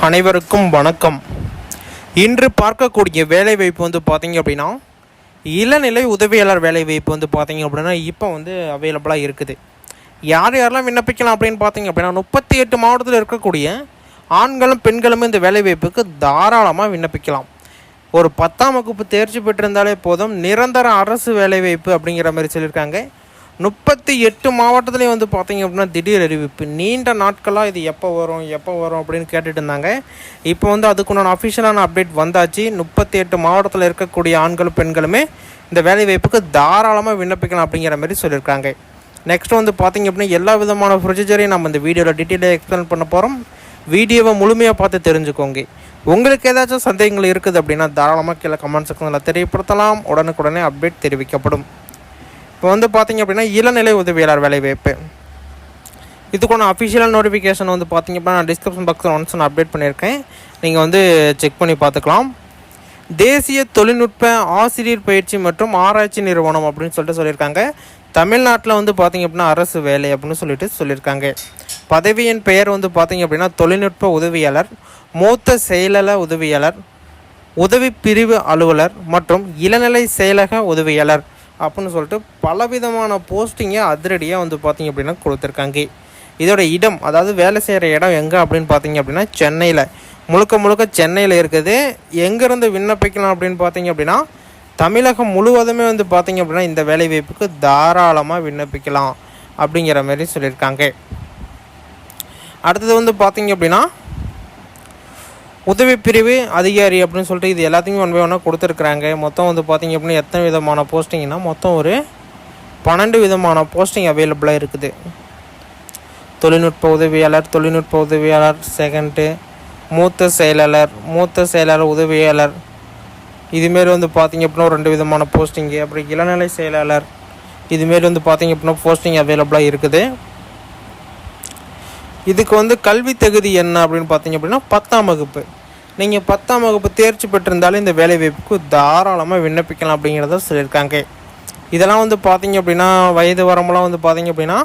அனைவருக்கும் வணக்கம். இன்று பார்க்கக்கூடிய வேலைவாய்ப்பு வந்து பார்த்திங்க அப்படின்னா, இளநிலை உதவியாளர் வேலைவாய்ப்பு வந்து பார்த்திங்க அப்படின்னா இப்போ வந்து அவைலபிளாக இருக்குது. யார் யாரெல்லாம் விண்ணப்பிக்கலாம் அப்படின்னு பார்த்திங்க அப்படின்னா, 38 மாவட்டத்தில் இருக்கக்கூடிய ஆண்களும் பெண்களும் இந்த வேலைவாய்ப்புக்கு தாராளமாக விண்ணப்பிக்கலாம். ஒரு 10ஆம் வகுப்பு தேர்ச்சி பெற்றிருந்தாலே போதும், நிரந்தர அரசு வேலைவாய்ப்பு அப்படிங்கிற மாதிரி சொல்லியிருக்காங்க. 38 மாவட்டத்துலேயும் வந்து பார்த்திங்க அப்படின்னா திடீர் அறிவிப்பு. நீண்ட நாட்களாக இது எப்போ வரும் அப்படின்னு கேட்டுட்டு இருந்தாங்க. இப்போ வந்து அதுக்குண்டான அஃபிஷியலான அப்டேட் வந்தாச்சு. 38 மாவட்டத்தில் இருக்கக்கூடிய ஆண்களும் பெண்களுமே இந்த வேலைவாய்ப்புக்கு தாராளமாக விண்ணப்பிக்கலாம் அப்படிங்கிற மாதிரி சொல்லியிருக்காங்க. நெக்ஸ்ட் வந்து பார்த்திங்க அப்படின்னா எல்லா விதமான ப்ரொசீஜரையும் நம்ம இந்த வீடியோவில் டீட்டெயிலாக எக்ஸ்பிளைன் பண்ண போகிறோம். வீடியோவை முழுமையாக பார்த்து தெரிஞ்சுக்கோங்க. உங்களுக்கு ஏதாச்சும் சந்தேகங்கள் இருக்குது அப்படின்னா தாராளமாக கீழே கமெண்ட் செக்ஷனில் தெரியப்படுத்தலாம். உடனுக்குடனே அப்டேட் தெரிவிக்கப்படும். இப்போ வந்து பார்த்திங்க அப்படின்னா இளநிலை உதவியாளர் வேலைவாய்ப்பு, இதுக்கான அஃபிஷியல் நோட்டிஃபிகேஷன் வந்து பார்த்திங்க அப்படின்னா நான் டிஸ்கிரிப்ஷன் பாக்ஸில் ஒன்ஸ் நான் அப்டேட் பண்ணியிருக்கேன். நீங்கள் வந்து செக் பண்ணி பார்த்துக்கலாம். தேசிய தொழில்நுட்ப ஆசிரியர் பயிற்சி மற்றும் ஆராய்ச்சி நிறுவனம் அப்படின்னு சொல்லியிருக்காங்க. தமிழ்நாட்டில் வந்து பார்த்திங்க அப்படின்னா அரசு வேலை அப்படின்னு சொல்லியிருக்காங்க. பதவியின் பெயர் வந்து பார்த்திங்க அப்படின்னா தொழில்நுட்ப உதவியாளர், மூத்த செயலக உதவியாளர், உதவி பிரிவு அலுவலர் மற்றும் இளநிலை செயலக உதவியாளர் அப்படின்னு சொல்லிட்டு பலவிதமான போஸ்டிங்கை அதிரடியாக வந்து பார்த்திங்க அப்படின்னா கொடுத்துருக்காங்க. இதோட இடம், அதாவது வேலை செய்கிற இடம் எங்கே அப்படின்னு பார்த்திங்க அப்படின்னா சென்னையில், முழுக்க சென்னையில் இருக்குது. எங்கேருந்து விண்ணப்பிக்கலாம் அப்படின்னு பார்த்திங்க அப்படின்னா தமிழகம் முழுவதுமே வந்து பார்த்திங்க அப்படின்னா இந்த வேலைவாய்ப்புக்கு தாராளமாக விண்ணப்பிக்கலாம் அப்படிங்கிற மாதிரி சொல்லியிருக்காங்க. அடுத்தது வந்து பார்த்திங்க அப்படின்னா உதவி பிரிவு அதிகாரி அப்படின்னு சொல்லிட்டு இது எல்லாத்தையுமே ஒன் பை ஒன்னாக கொடுத்துருக்குறாங்க. மொத்தம் வந்து பார்த்திங்க அப்படின்னா எத்தனை விதமான போஸ்டிங்னா மொத்தம் ஒரு 12 விதமான போஸ்டிங் அவைலபிளாக இருக்குது. தொழில்நுட்ப உதவியாளர் செகண்டு, மூத்த செயலாளர் உதவியாளர், இதுமாரி வந்து பார்த்திங்க அப்படின்னா ஒரு 2 விதமான போஸ்டிங்கு. அப்புறம் இளநிலை செயலாளர், இதுமாரி வந்து பார்த்திங்க அப்படின்னா போஸ்டிங் அவைலபிளாக இருக்குது. இதுக்கு வந்து கல்வி தகுதி என்ன அப்படின்னு பார்த்திங்க அப்படின்னா 10ஆம் வகுப்பு. நீங்கள் 10ஆம் வகுப்பு தேர்ச்சி பெற்றிருந்தாலும் இந்த வேலைவாய்ப்புக்கு தாராளமாக விண்ணப்பிக்கலாம் அப்படிங்கிறத சொல்லியிருக்காங்க. இதெல்லாம் வந்து பார்த்திங்க அப்படின்னா வயது வரம்பெல்லாம் வந்து பார்த்திங்க அப்படின்னா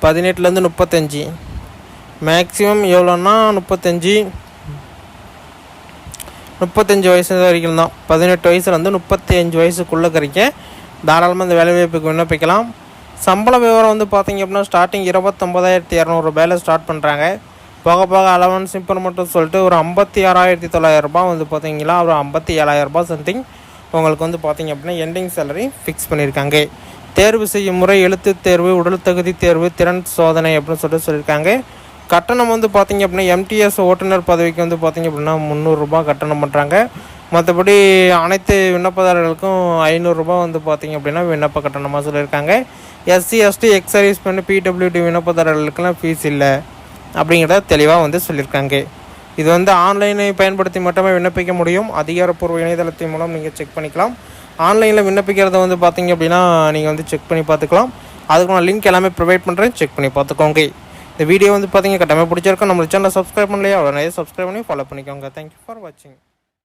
18லேருந்து 35, மேக்ஸிமம் எவ்வளோன்னா 35 வயசு வரைக்கும் தான். 18 வயசுலேருந்து 35 வயசுக்குள்ளே கிடைக்க தாராளமாக இந்த வேலைவாய்ப்புக்கு விண்ணப்பிக்கலாம். சம்பள விவரம் வந்து பார்த்திங்க அப்படின்னா ஸ்டார்டிங் 29,200 ரூபாயில் ஸ்டார்ட் பண்ணுறாங்க. போக அலவன்ஸ் இம்ப்ரூவ்மெண்ட்னு சொல்லிட்டு ஒரு 56,900 ரூபாய் வந்து பார்த்திங்களா ஒரு 57,000 ரூபாய் சம்திங் உங்களுக்கு வந்து பார்த்திங்க அப்படின்னா எண்டிங் சேலரி ஃபிக்ஸ் பண்ணியிருக்காங்க. தேர்வு செய்யும் முறை எழுத்து தேர்வு, உடல் தகுதி தேர்வு, திறன் சோதனை அப்படின்னு சொல்லியிருக்காங்க. கட்டணம் வந்து பார்த்திங்க அப்படின்னா எம்டிஎஸ் ஓட்டுநர் பதவிக்கு வந்து பார்த்திங்க அப்படின்னா 300 ரூபாய் கட்டணம் பண்ணுறாங்க. மற்றபடி அனைத்து விண்ணப்பதாரர்களுக்கும் 500 ரூபாய் வந்து பார்த்திங்க அப்படின்னா விண்ணப்ப கட்டணமாக சொல்லியிருக்காங்க. எஸ்சி எஸ்டி எக்ஸர்வீஸ் பண்ணி பிடபிள்யூடி விண்ணப்பதாரர்களுக்கெல்லாம் ஃபீஸ் இல்லை அப்படிங்கிறத தெளிவாக வந்து சொல்லியிருக்காங்க. இது வந்து ஆன்லைனை பயன்படுத்தி மட்டுமே விண்ணப்பிக்க முடியும். அதிகாரப்பூர்வ இணையதளத்தின் மூலம் நீங்கள் செக் பண்ணிக்கலாம். ஆன்லைனில் விண்ணப்பிக்கிறத வந்து பார்த்திங்க அப்படின்னா நீங்கள் வந்து செக் பண்ணி பார்த்துக்கலாம். அதுக்கு நான் லிங்க் எல்லாமே ப்ரொவைட் பண்ணுறேன், செக் பண்ணி பார்த்துக்கோங்க. இந்த வீடியோ வந்து பார்த்திங்க கட்டாயமாக பிடிச்சிருக்கோம். நம்ம சேனலை சப்ஸ்கிரைப் பண்ணலையா, உடனே சப்ஸ்கிரைப் பண்ணி ஃபாலோ பண்ணிக்கோங்க. தேங்க்யூ ஃபார் வாட்சிங்.